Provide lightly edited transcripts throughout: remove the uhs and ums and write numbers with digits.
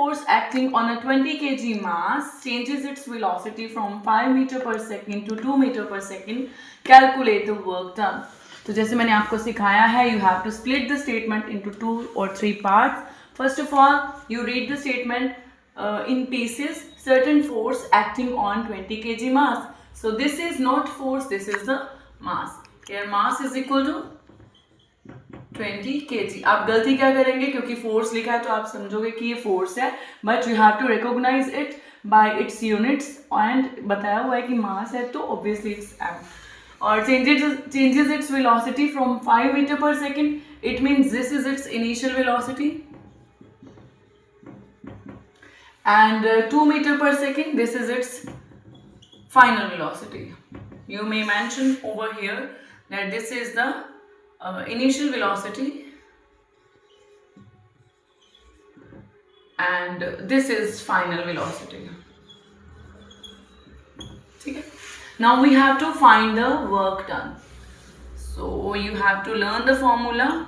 force acting on a 20 kg mass changes its velocity from 5 meter per second to 2 meter per second. Calculate the work done. तो जैसे मैंने आपको सिखाया है, you have to split the statement into 2 or 3 parts. First of all, you read the statement in pieces. Certain force acting on 20 kg mass. So this is not force, this is the mass. Here mass is equal to 20 kg. आप गलती क्या करेंगे, क्योंकि force लिखा है तो आप समझोगे कि ये फोर्स है, but you have to recognize it by its units. And बताया हुआ है कि मास है तो ऑब्वियसली इट्स एम. और changes its velocity from 5 meter per second. It means this is its initial velocity, and 2 meter per second, this is its final velocity. You may mention over here that this is the initial velocity and this is final velocity. Okay. Now we have to find the work done. So you have to learn the formula.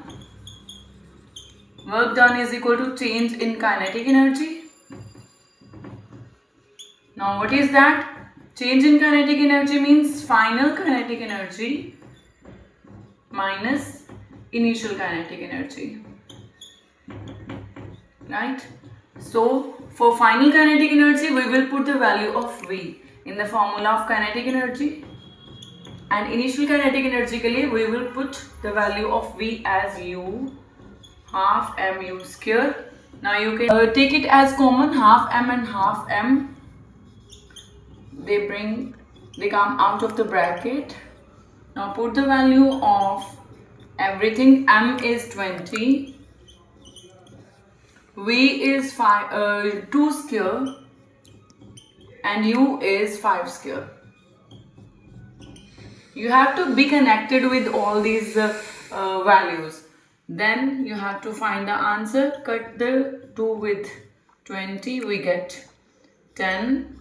Work done is equal to change in kinetic energy. Now what is that? Change in kinetic energy means final kinetic energy minus initial kinetic energy, right? So for final kinetic energy we will put the value of V in the formula of kinetic energy, and initial kinetic energy के लिए we will put the value of V as U half mu square. Now you can take it as common, half m and half m, they come out of the bracket. Now put the value of everything. M is 20, V is 2 square, and U is 5 square. You have to be connected with all these values. Then you have to find the answer. Cut the 2 with 20, we get 10.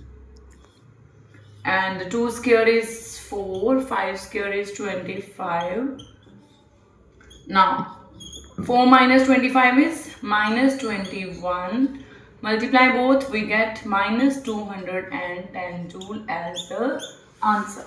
And 2 square is 4, 5 square is 25. Now 4 minus 25 is minus 21. Multiply both, we get minus 210 joule as the answer.